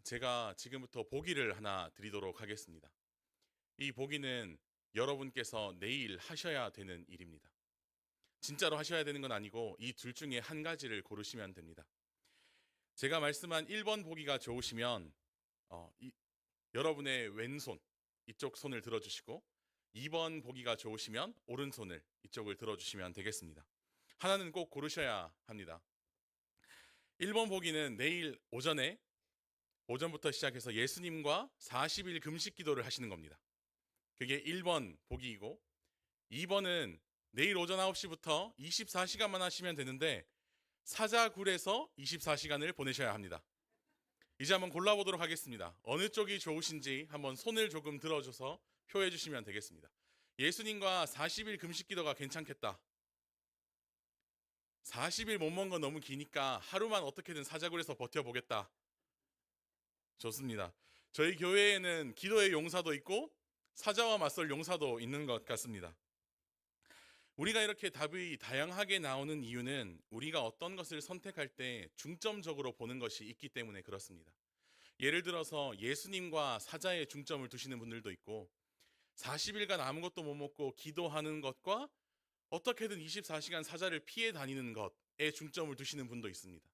제가 지금부터 보기를 하나 드리도록 하겠습니다. 이 보기는 여러분께서 내일 하셔야 되는 일입니다. 진짜로 하셔야 되는 건 아니고 이 둘 중에 한 가지를 고르시면 됩니다. 제가 말씀한 1번 보기가 좋으시면 여러분의 왼손 이쪽 손을 들어주시고 2번 보기가 좋으시면 오른손을 이쪽을 들어주시면 되겠습니다. 하나는 꼭 고르셔야 합니다. 1번 보기는 내일 오전부터 시작해서 예수님과 40일 금식 기도를 하시는 겁니다. 그게 1번 보기이고 2번은 내일 오전 9시부터 24시간만 하시면 되는데 사자굴에서 24시간을 보내셔야 합니다. 이제 한번 골라보도록 하겠습니다. 어느 쪽이 좋으신지 한번 손을 조금 들어줘서 표해 주시면 되겠습니다. 예수님과 40일 금식 기도가 괜찮겠다. 40일 못 먹은 건 너무 기니까 하루만 어떻게든 사자굴에서 버텨보겠다. 좋습니다. 저희 교회에는 기도의 용사도 있고 사자와 맞설 용사도 있는 것 같습니다. 우리가 이렇게 답이 다양하게 나오는 이유는 우리가 어떤 것을 선택할 때 중점적으로 보는 것이 있기 때문에 그렇습니다. 예를 들어서 예수님과 사자에 중점을 두시는 분들도 있고 40일간 아무것도 못 먹고 기도하는 것과 어떻게든 24시간 사자를 피해 다니는 것에 중점을 두시는 분도 있습니다.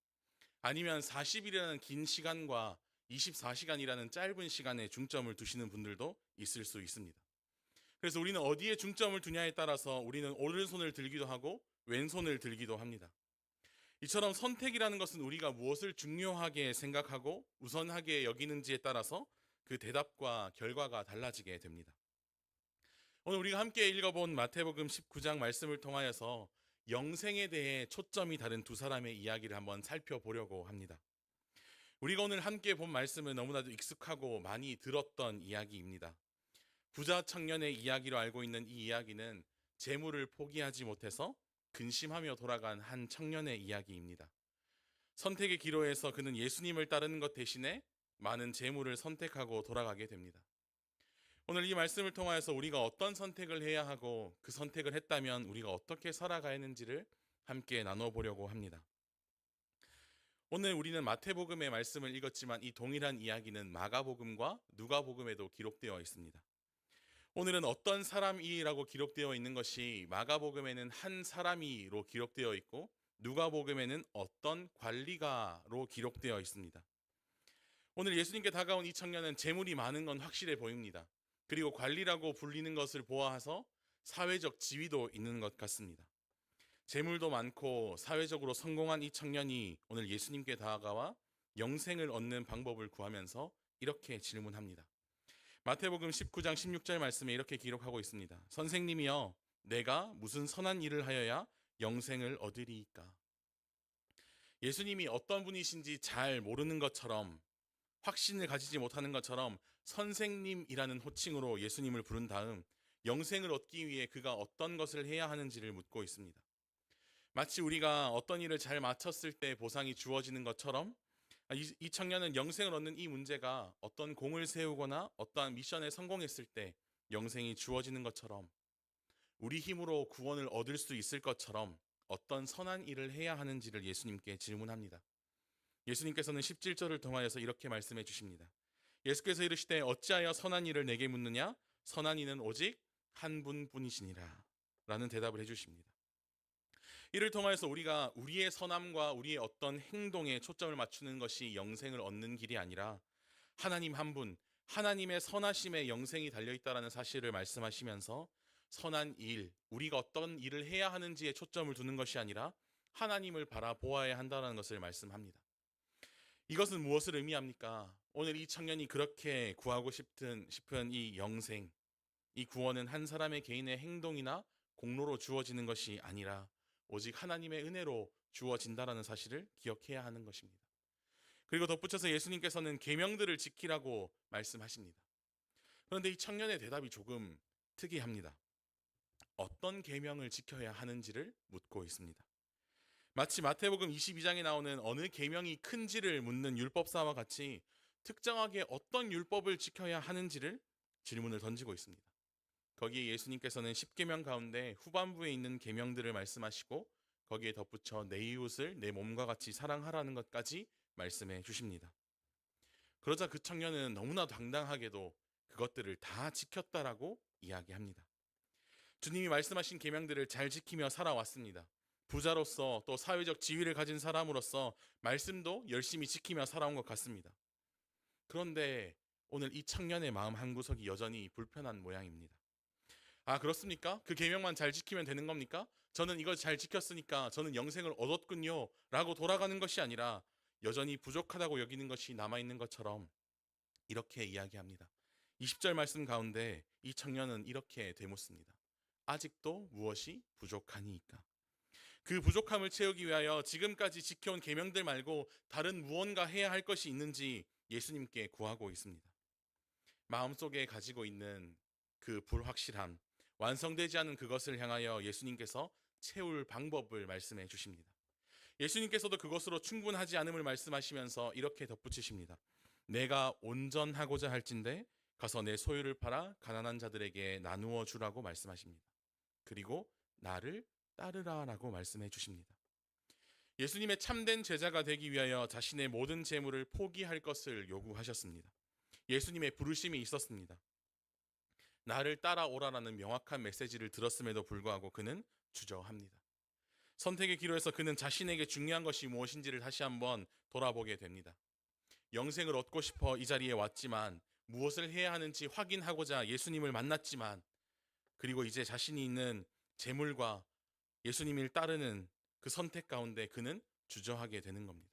아니면 40일이라는 긴 시간과 24시간이라는 짧은 시간에 중점을 두시는 분들도 있을 수 있습니다. 그래서 우리는 어디에 중점을 두냐에 따라서 우리는 오른손을 들기도 하고 왼손을 들기도 합니다. 이처럼 선택이라는 것은 우리가 무엇을 중요하게 생각하고 우선하게 여기는지에 따라서 그 대답과 결과가 달라지게 됩니다. 오늘 우리가 함께 읽어본 마태복음 19장 말씀을 통하여서 영생에 대해 초점이 다른 두 사람의 이야기를 한번 살펴보려고 합니다. 우리가 오늘 함께 본 말씀은 너무나도 익숙하고 많이 들었던 이야기입니다. 부자 청년의 이야기로 알고 있는 이 이야기는 재물을 포기하지 못해서 근심하며 돌아간 한 청년의 이야기입니다. 선택의 기로에서 그는 예수님을 따르는 것 대신에 많은 재물을 선택하고 돌아가게 됩니다. 오늘 이 말씀을 통하여서 우리가 어떤 선택을 해야 하고 그 선택을 했다면 우리가 어떻게 살아가야 하는지를 함께 나눠보려고 합니다. 오늘 우리는 마태복음의 말씀을 읽었지만 이 동일한 이야기는 마가복음과 누가복음에도 기록되어 있습니다. 오늘은 어떤 사람이라고 기록되어 있는 것이 마가복음에는 한 사람이로 기록되어 있고 누가복음에는 어떤 관리가로 기록되어 있습니다. 오늘 예수님께 다가온 이 청년은 재물이 많은 건 확실해 보입니다. 그리고 관리라고 불리는 것을 보아서 사회적 지위도 있는 것 같습니다. 재물도 많고 사회적으로 성공한 이 청년이 오늘 예수님께 다가와 영생을 얻는 방법을 구하면서 이렇게 질문합니다. 마태복음 19장 16절 말씀에 이렇게 기록하고 있습니다. 선생님이여, 내가 무슨 선한 일을 하여야 영생을 얻으리이까? 예수님이 어떤 분이신지 잘 모르는 것처럼, 확신을 가지지 못하는 것처럼 선생님이라는 호칭으로 예수님을 부른 다음 영생을 얻기 위해 그가 어떤 것을 해야 하는지를 묻고 있습니다. 마치 우리가 어떤 일을 잘 마쳤을 때 보상이 주어지는 것처럼 이 청년은 영생을 얻는 이 문제가 어떤 공을 세우거나 어떠한 미션에 성공했을 때 영생이 주어지는 것처럼 우리 힘으로 구원을 얻을 수 있을 것처럼 어떤 선한 일을 해야 하는지를 예수님께 질문합니다. 예수님께서는 17절을 통하여서 이렇게 말씀해 주십니다. 예수께서 이르시되 어찌하여 선한 일을 내게 묻느냐? 선한 이는 오직 한 분뿐이시니라 라는 대답을 해 주십니다. 이를 통하여서 우리가 우리의 선함과 우리의 어떤 행동에 초점을 맞추는 것이 영생을 얻는 길이 아니라 하나님 한 분, 하나님의 선하심에 영생이 달려있다는 사실을 말씀하시면서 선한 일, 우리가 어떤 일을 해야 하는지에 초점을 두는 것이 아니라 하나님을 바라보아야 한다는 것을 말씀합니다. 이것은 무엇을 의미합니까? 오늘 이 청년이 그렇게 구하고 싶은 이 영생, 이 구원은 한 사람의 개인의 행동이나 공로로 주어지는 것이 아니라 오직 하나님의 은혜로 주어진다라는 사실을 기억해야 하는 것입니다. 그리고 덧붙여서 예수님께서는 계명들을 지키라고 말씀하십니다. 그런데 이 청년의 대답이 조금 특이합니다. 어떤 계명을 지켜야 하는지를 묻고 있습니다. 마치 마태복음 22장에 나오는 어느 계명이 큰지를 묻는 율법사와 같이 특정하게 어떤 율법을 지켜야 하는지를 질문을 던지고 있습니다. 거기에 예수님께서는 10계명 가운데 후반부에 있는 계명들을 말씀하시고 거기에 덧붙여 내 이웃을 내 몸과 같이 사랑하라는 것까지 말씀해 주십니다. 그러자 그 청년은 너무나 당당하게도 그것들을 다 지켰다라고 이야기합니다. 주님이 말씀하신 계명들을 잘 지키며 살아왔습니다. 부자로서 또 사회적 지위를 가진 사람으로서 말씀도 열심히 지키며 살아온 것 같습니다. 그런데 오늘 이 청년의 마음 한구석이 여전히 불편한 모양입니다. 아, 그렇습니까? 그 계명만 잘 지키면 되는 겁니까? 저는 이걸 잘 지켰으니까 저는 영생을 얻었군요 라고 돌아가는 것이 아니라 여전히 부족하다고 여기는 것이 남아있는 것처럼 이렇게 이야기합니다. 20절 말씀 가운데 이 청년은 이렇게 되묻습니다. 아직도 무엇이 부족하니까? 그 부족함을 채우기 위하여 지금까지 지켜온 계명들 말고 다른 무언가 해야 할 것이 있는지 예수님께 구하고 있습니다. 마음속에 가지고 있는 그 불확실함, 완성되지 않은 그것을 향하여 예수님께서 채울 방법을 말씀해 주십니다. 예수님께서도 그것으로 충분하지 않음을 말씀하시면서 이렇게 덧붙이십니다. 내가 온전하고자 할진대 가서 내 소유를 팔아 가난한 자들에게 나누어 주라고 말씀하십니다. 그리고 나를 따르라라고 말씀해 주십니다. 예수님의 참된 제자가 되기 위하여 자신의 모든 재물을 포기할 것을 요구하셨습니다. 예수님의 부르심이 있었습니다. 나를 따라오라라는 명확한 메시지를 들었음에도 불구하고 그는 주저합니다. 선택의 기로에서 그는 자신에게 중요한 것이 무엇인지를 다시 한번 돌아보게 됩니다. 영생을 얻고 싶어 이 자리에 왔지만 무엇을 해야 하는지 확인하고자 예수님을 만났지만 그리고 이제 자신이 있는 재물과 예수님을 따르는 그 선택 가운데 그는 주저하게 되는 겁니다.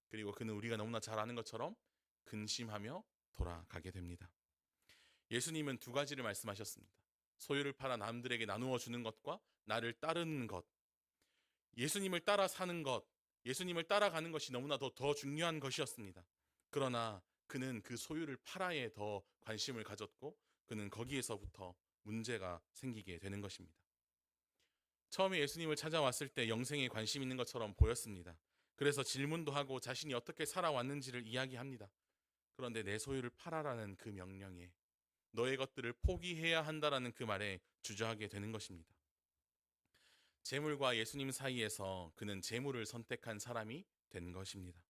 그리고 그는 우리가 너무나 잘 아는 것처럼 근심하며 돌아가게 됩니다. 예수님은 두 가지를 말씀하셨습니다. 소유를 팔아 남들에게 나누어 주는 것과 나를 따르는 것. 예수님을 따라 사는 것, 예수님을 따라가는 것이 너무나 더 중요한 것이었습니다. 그러나 그는 그 소유를 팔아에 더 관심을 가졌고 그는 거기에서부터 문제가 생기게 되는 것입니다. 처음에 예수님을 찾아왔을 때 영생에 관심 있는 것처럼 보였습니다. 그래서 질문도 하고 자신이 어떻게 살아왔는지를 이야기합니다. 그런데 내 소유를 팔아라는 그 명령에 너의 것들을 포기해야 한다라는 그 말에 주저하게 되는 것입니다. 재물과 예수님 사이에서 그는 재물을 선택한 사람이 된 것입니다.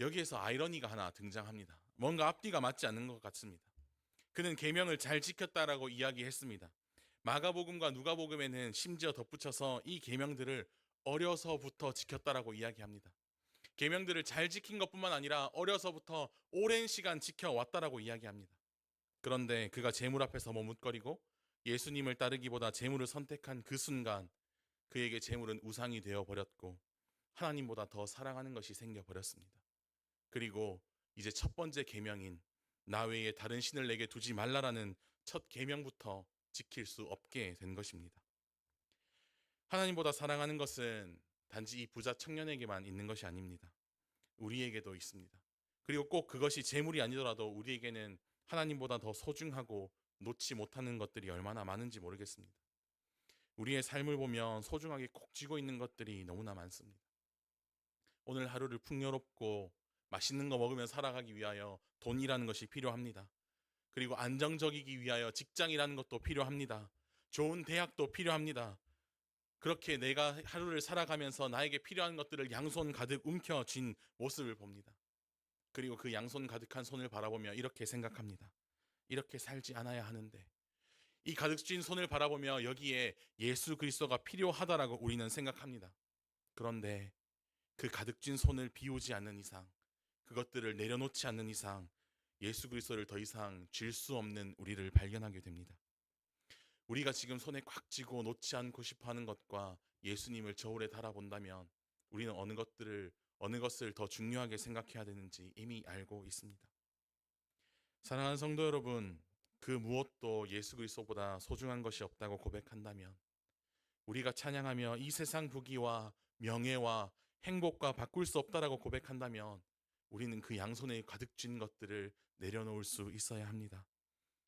여기에서 아이러니가 하나 등장합니다. 뭔가 앞뒤가 맞지 않는 것 같습니다. 그는 계명을 잘 지켰다라고 이야기했습니다. 마가복음과 누가복음에는 심지어 덧붙여서 이 계명들을 어려서부터 지켰다라고 이야기합니다. 계명들을 잘 지킨 것뿐만 아니라 어려서부터 오랜 시간 지켜왔다라고 이야기합니다. 그런데 그가 재물 앞에서 머뭇거리고 예수님을 따르기보다 재물을 선택한 그 순간 그에게 재물은 우상이 되어 버렸고 하나님보다 더 사랑하는 것이 생겨 버렸습니다. 그리고 이제 첫 번째 계명인 나 외에 다른 신을 내게 두지 말라라는 첫 계명부터 지킬 수 없게 된 것입니다. 하나님보다 사랑하는 것은 단지 이 부자 청년에게만 있는 것이 아닙니다. 우리에게도 있습니다. 그리고 꼭 그것이 재물이 아니더라도 우리에게는 하나님보다 더 소중하고 놓지 못하는 것들이 얼마나 많은지 모르겠습니다. 우리의 삶을 보면 소중하게 콕 쥐고 있는 것들이 너무나 많습니다. 오늘 하루를 풍요롭고 맛있는 거 먹으며 살아가기 위하여 돈이라는 것이 필요합니다. 그리고 안정적이기 위하여 직장이라는 것도 필요합니다. 좋은 대학도 필요합니다. 그렇게 내가 하루를 살아가면서 나에게 필요한 것들을 양손 가득 움켜쥔 모습을 봅니다. 그리고 그 양손 가득한 손을 바라보며 이렇게 생각합니다. 이렇게 살지 않아야 하는데 이 가득 쥔 손을 바라보며 여기에 예수 그리스도가 필요하다라고 우리는 생각합니다. 그런데 그 가득 쥔 손을 비우지 않는 이상 그것들을 내려놓지 않는 이상 예수 그리스도를 더 이상 쥘 수 없는 우리를 발견하게 됩니다. 우리가 지금 손에 꽉 쥐고 놓지 않고 싶어하는 것과 예수님을 저울에 달아본다면 우리는 어느 것을 더 중요하게 생각해야 되는지 이미 알고 있습니다. 사랑하는 성도 여러분, 그 무엇도 예수 그리스도보다 소중한 것이 없다고 고백한다면 우리가 찬양하며 이 세상 부귀와 명예와 행복과 바꿀 수 없다라고 고백한다면 우리는 그 양손에 가득 쥔 것들을 내려놓을 수 있어야 합니다.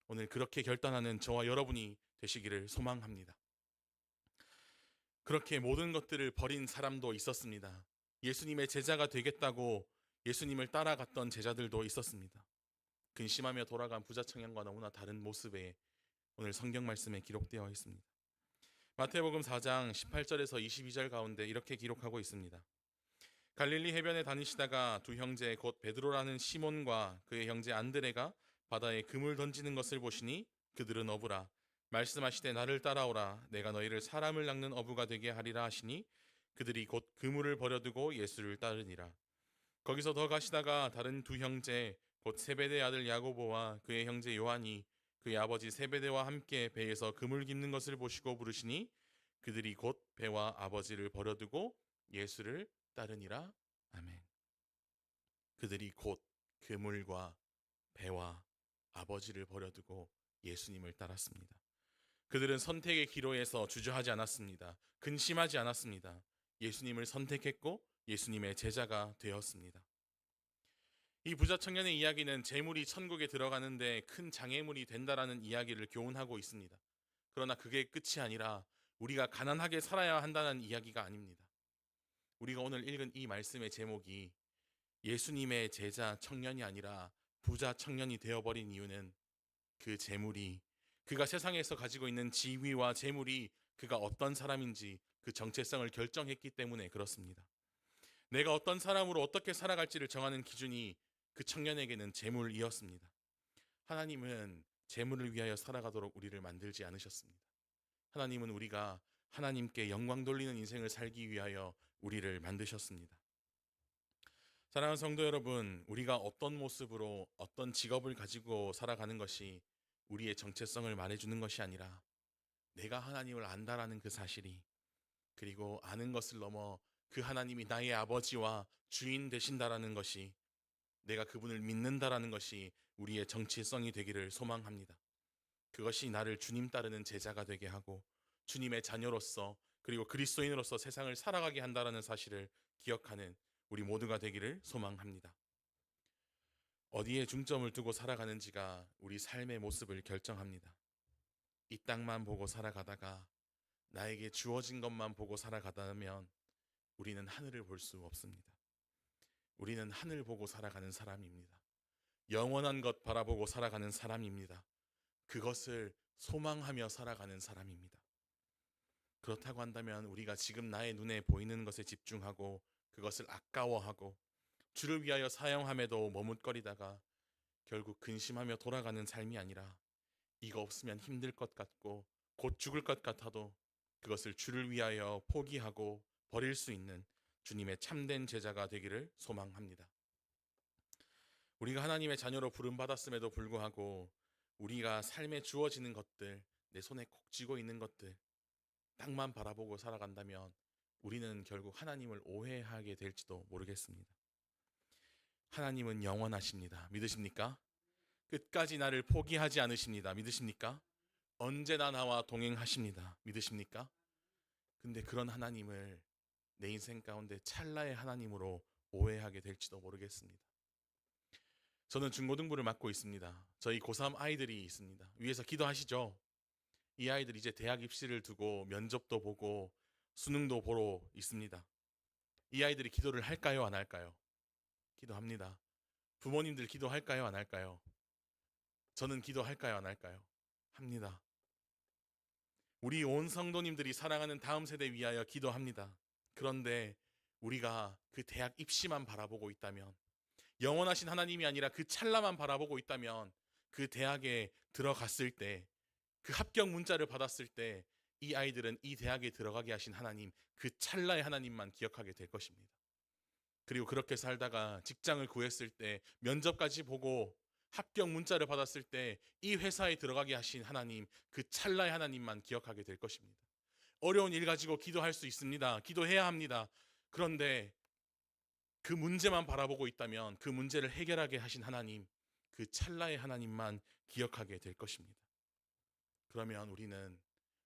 오늘 그렇게 결단하는 저와 여러분이 되시기를 소망합니다. 그렇게 모든 것들을 버린 사람도 있었습니다. 예수님의 제자가 되겠다고 예수님을 따라갔던 제자들도 있었습니다. 근심하며 돌아간 부자 청년과 너무나 다른 모습에 오늘 성경 말씀에 기록되어 있습니다. 마태복음 4장 18절에서 22절 가운데 이렇게 기록하고 있습니다. 갈릴리 해변에 다니시다가 두 형제 곧 베드로라는 시몬과 그의 형제 안드레가 바다에 금을 던지는 것을 보시니 그들은 어부라. 말씀하시되 나를 따라오라. 내가 너희를 사람을 낚는 어부가 되게 하리라 하시니 그들이 곧 그물을 버려두고 예수를 따르니라. 거기서 더 가시다가 다른 두 형제 곧 세베대 아들 야고보와 그의 형제 요한이 그의 아버지 세베대와 함께 배에서 그물 깁는 것을 보시고 부르시니 그들이 곧 배와 아버지를 버려두고 예수를 따르니라. 아멘. 그들이 곧 그물과 배와 아버지를 버려두고 예수님을 따랐습니다. 그들은 선택의 기로에서 주저하지 않았습니다. 근심하지 않았습니다. 예수님을 선택했고 예수님의 제자가 되었습니다. 이 부자 청년의 이야기는 재물이 천국에 들어가는데 큰 장애물이 된다라는 이야기를 교훈하고 있습니다. 그러나 그게 끝이 아니라 우리가 가난하게 살아야 한다는 이야기가 아닙니다. 우리가 오늘 읽은 이 말씀의 제목이 예수님의 제자 청년이 아니라 부자 청년이 되어버린 이유는 그 재물이, 그가 세상에서 가지고 있는 지위와 재물이 그가 어떤 사람인지 그 정체성을 결정했기 때문에 그렇습니다. 내가 어떤 사람으로 어떻게 살아갈지를 정하는 기준이 그 청년에게는 재물이었습니다. 하나님은 재물을 위하여 살아가도록 우리를 만들지 않으셨습니다. 하나님은 우리가 하나님께 영광 돌리는 인생을 살기 위하여 우리를 만드셨습니다. 사랑하는 성도 여러분, 우리가 어떤 모습으로 어떤 직업을 가지고 살아가는 것이 우리의 정체성을 말해주는 것이 아니라 내가 하나님을 안다라는 그 사실이, 그리고 아는 것을 넘어 그 하나님이 나의 아버지와 주인 되신다라는 것이, 내가 그분을 믿는다라는 것이 우리의 정체성이 되기를 소망합니다. 그것이 나를 주님 따르는 제자가 되게 하고 주님의 자녀로서 그리고 그리스도인으로서 세상을 살아가게 한다라는 사실을 기억하는 우리 모두가 되기를 소망합니다. 어디에 중점을 두고 살아가는지가 우리 삶의 모습을 결정합니다. 이 땅만 보고 살아가다가 나에게 주어진 것만 보고 살아가다면 우리는 하늘을 볼 수 없습니다. 우리는 하늘 보고 살아가는 사람입니다. 영원한 것 바라보고 살아가는 사람입니다. 그것을 소망하며 살아가는 사람입니다. 그렇다고 한다면 우리가 지금 나의 눈에 보이는 것에 집중하고 그것을 아까워하고 주를 위하여 사용함에도 머뭇거리다가 결국 근심하며 돌아가는 삶이 아니라 이거 없으면 힘들 것 같고 곧 죽을 것 같아도 그것을 주를 위하여 포기하고 버릴 수 있는 주님의 참된 제자가 되기를 소망합니다. 우리가 하나님의 자녀로 부름받았음에도 불구하고 우리가 삶에 주어지는 것들, 내 손에 콕 쥐고 있는 것들 땅만 바라보고 살아간다면 우리는 결국 하나님을 오해하게 될지도 모르겠습니다. 하나님은 영원하십니다. 믿으십니까? 끝까지 나를 포기하지 않으십니다. 믿으십니까? 언제나 나와 동행하십니다. 믿으십니까? 근데 그런 하나님을 내 인생 가운데 찰나의 하나님으로 오해하게 될지도 모르겠습니다. 저는 중고등부를 맡고 있습니다. 저희 고3 아이들이 있습니다. 위에서 기도하시죠? 이 아이들 이제 대학 입시를 두고 면접도 보고 수능도 보러 있습니다. 이 아이들이 기도를 할까요? 안 할까요? 기도합니다. 부모님들 기도할까요? 안 할까요? 저는 기도할까요? 안 할까요? 합니다. 우리 온 성도님들이 사랑하는 다음 세대 위하여 기도합니다. 그런데 우리가 그 대학 입시만 바라보고 있다면, 영원하신 하나님이 아니라 그 찰나만 바라보고 있다면 그 대학에 들어갔을 때, 그 합격 문자를 받았을 때 이 아이들은 이 대학에 들어가게 하신 하나님, 그 찰나의 하나님만 기억하게 될 것입니다. 그리고 그렇게 살다가 직장을 구했을 때, 면접까지 보고 합격 문자를 받았을 때 이 회사에 들어가게 하신 하나님, 그 찰나의 하나님만 기억하게 될 것입니다. 어려운 일 가지고 기도할 수 있습니다. 기도해야 합니다. 그런데 그 문제만 바라보고 있다면 그 문제를 해결하게 하신 하나님, 그 찰나의 하나님만 기억하게 될 것입니다. 그러면 우리는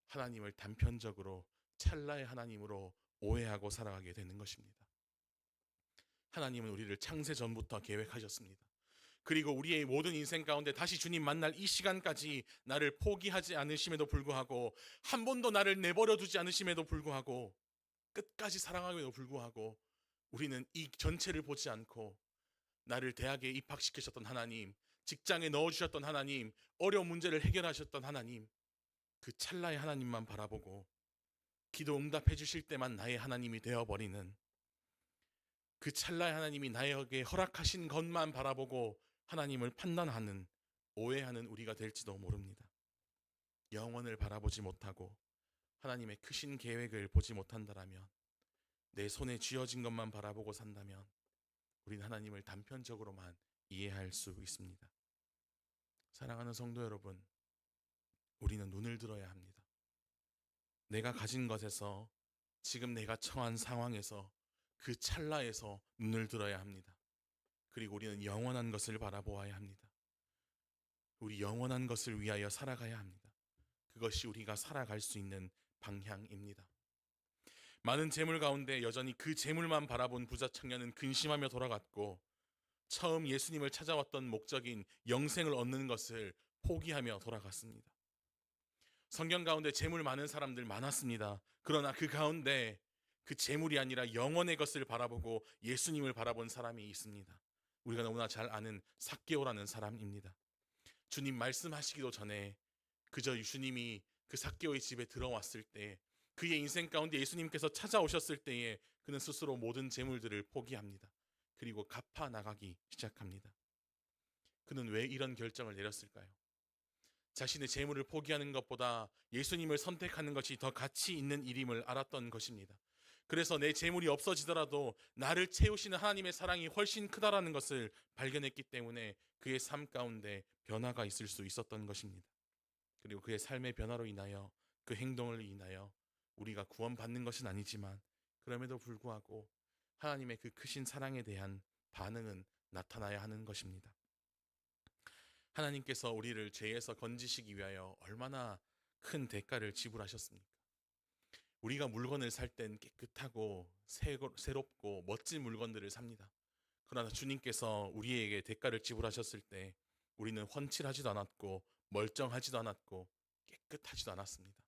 하나님을 단편적으로 찰나의 하나님으로 오해하고 살아가게 되는 것입니다. 하나님은 우리를 창세 전부터 계획하셨습니다. 그리고 우리의 모든 인생 가운데 다시 주님 만날 이 시간까지 나를 포기하지 않으심에도 불구하고, 한 번도 나를 내버려 두지 않으심에도 불구하고, 끝까지 사랑함에도 불구하고 우리는 이 전체를 보지 않고 나를 대학에 입학시키셨던 하나님, 직장에 넣어주셨던 하나님, 어려운 문제를 해결하셨던 하나님, 그 찰나의 하나님만 바라보고 기도 응답해 주실 때만 나의 하나님이 되어버리는, 그 찰나에 하나님이 나에게 허락하신 것만 바라보고 하나님을 판단하는, 오해하는 우리가 될지도 모릅니다. 영원을 바라보지 못하고 하나님의 크신 계획을 보지 못한다라면, 내 손에 쥐어진 것만 바라보고 산다면 우리는 하나님을 단편적으로만 이해할 수 있습니다. 사랑하는 성도 여러분, 우리는 눈을 들어야 합니다. 내가 가진 것에서, 지금 내가 처한 상황에서, 그 찰나에서 눈을 들어야 합니다. 그리고 우리는 영원한 것을 바라보아야 합니다. 우리 영원한 것을 위하여 살아가야 합니다. 그것이 우리가 살아갈 수 있는 방향입니다. 많은 재물 가운데 여전히 그 재물만 바라본 부자 청년은 근심하며 돌아갔고, 처음 예수님을 찾아왔던 목적인 영생을 얻는 것을 포기하며 돌아갔습니다. 성경 가운데 재물 많은 사람들 많았습니다. 그러나 그 가운데 그 재물이 아니라 영원의 것을 바라보고 예수님을 바라본 사람이 있습니다. 우리가 너무나 잘 아는 삭개오라는 사람입니다. 주님 말씀하시기도 전에 그저 주님이 그 삭개오의 집에 들어왔을 때, 그의 인생 가운데 예수님께서 찾아오셨을 때에 그는 스스로 모든 재물들을 포기합니다. 그리고 갚아 나가기 시작합니다. 그는 왜 이런 결정을 내렸을까요? 자신의 재물을 포기하는 것보다 예수님을 선택하는 것이 더 가치 있는 일임을 알았던 것입니다. 그래서 내 재물이 없어지더라도 나를 채우시는 하나님의 사랑이 훨씬 크다라는 것을 발견했기 때문에 그의 삶 가운데 변화가 있을 수 있었던 것입니다. 그리고 그의 삶의 변화로 인하여, 그 행동을 인하여 우리가 구원받는 것은 아니지만 그럼에도 불구하고 하나님의 그 크신 사랑에 대한 반응은 나타나야 하는 것입니다. 하나님께서 우리를 죄에서 건지시기 위하여 얼마나 큰 대가를 지불하셨습니까? 우리가 물건을 살 땐 깨끗하고 새롭고 멋진 물건들을 삽니다. 그러나 주님께서 우리에게 대가를 지불하셨을 때 우리는 훤칠하지도 않았고 멀쩡하지도 않았고 깨끗하지도 않았습니다.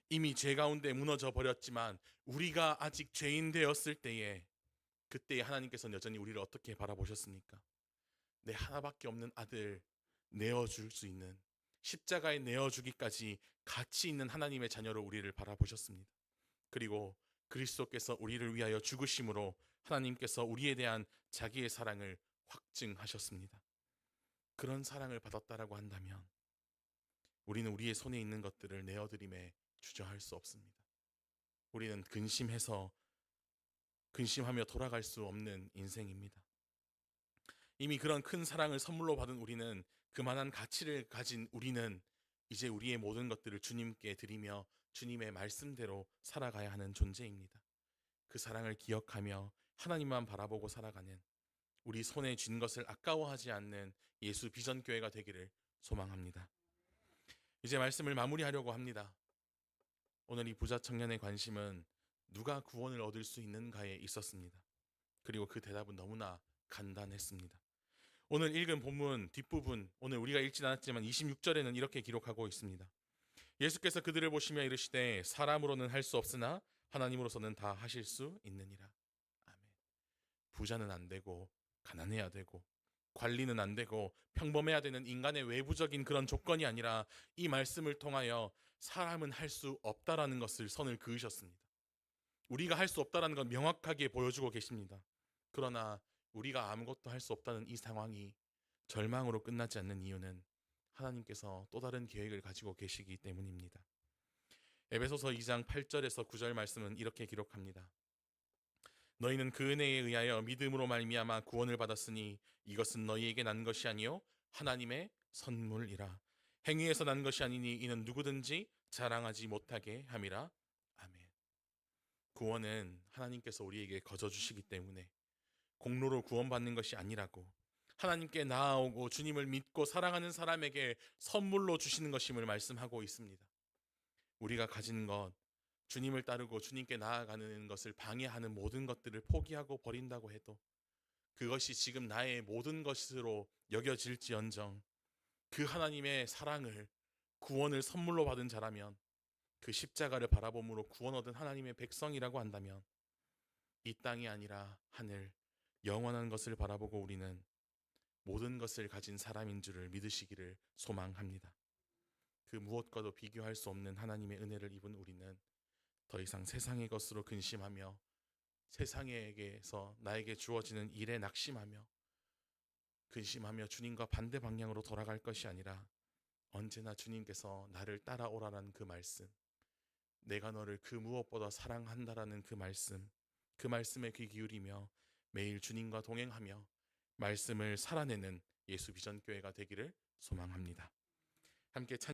이미 죄 가운데 무너져 버렸지만 우리가 아직 죄인 되었을 때에, 그때에 하나님께서는 여전히 우리를 어떻게 바라보셨습니까? 내 하나밖에 없는 아들 내어줄 수 있는, 십자가에 내어주기까지 가치 있는 하나님의 자녀로 우리를 바라보셨습니다. 그리고 그리스도께서 우리를 위하여 죽으심으로 하나님께서 우리에 대한 자기의 사랑을 확증하셨습니다. 그런 사랑을 받았다라고 한다면 우리는 우리의 손에 있는 것들을 내어드림에 주저할 수 없습니다. 우리는 근심하며 돌아갈 수 없는 인생입니다. 이미 그런 큰 사랑을 선물로 받은 우리는, 그만한 가치를 가진 우리는 이제 우리의 모든 것들을 주님께 드리며 주님의 말씀대로 살아가야 하는 존재입니다. 그 사랑을 기억하며 하나님만 바라보고 살아가는, 우리 손에 쥔 것을 아까워하지 않는 예수 비전교회가 되기를 소망합니다. 이제 말씀을 마무리하려고 합니다. 오늘 이 부자 청년의 관심은 누가 구원을 얻을 수 있는가에 있었습니다. 그리고 그 대답은 너무나 간단했습니다. 오늘 읽은 본문 뒷부분, 오늘 우리가 읽진 않았지만 26절에는 이렇게 기록하고 있습니다. 예수께서 그들을 보시며 이르시되 사람으로는 할 수 없으나 하나님으로서는 다 하실 수 있느니라. 아멘. 부자는 안 되고 가난해야 되고 관리는 안 되고 평범해야 되는 인간의 외부적인 그런 조건이 아니라 이 말씀을 통하여 사람은 할 수 없다라는 것을 선을 그으셨습니다. 우리가 할 수 없다라는 건 명확하게 보여주고 계십니다. 그러나 우리가 아무것도 할 수 없다는 이 상황이 절망으로 끝나지 않는 이유는 하나님께서 또 다른 계획을 가지고 계시기 때문입니다. 에베소서 2장 8절에서 9절 말씀은 이렇게 기록합니다. 너희는 그 은혜에 의하여 믿음으로 말미암아 구원을 받았으니 이것은 너희에게 난 것이 아니요 하나님의 선물이라. 행위에서 난 것이 아니니 이는 누구든지 자랑하지 못하게 함이라. 아멘. 구원은 하나님께서 우리에게 거저 주시기 때문에 공로로 구원받는 것이 아니라고, 하나님께 나아오고 주님을 믿고 사랑하는 사람에게 선물로 주시는 것임을 말씀하고 있습니다. 우리가 가진 것, 주님을 따르고 주님께 나아가는 것을 방해하는 모든 것들을 포기하고 버린다고 해도 그것이 지금 나의 모든 것으로 여겨질지언정 그 하나님의 사랑을, 구원을 선물로 받은 자라면, 그 십자가를 바라봄으로 구원 얻은 하나님의 백성이라고 한다면 이 땅이 아니라 하늘, 영원한 것을 바라보고 우리는 모든 것을 가진 사람인 줄을 믿으시기를 소망합니다. 그 무엇과도 비교할 수 없는 하나님의 은혜를 입은 우리는 더 이상 세상의 것으로 근심하며 세상에게서 나에게 주어지는 일에 낙심하며 근심하며 주님과 반대 방향으로 돌아갈 것이 아니라 언제나 주님께서 나를 따라오라는 그 말씀, 내가 너를 그 무엇보다 사랑한다라는 그 말씀에 귀 기울이며 매일 주님과 동행하며 말씀을 살아내는 예수 비전교회가 되기를 소망합니다. 함께 찬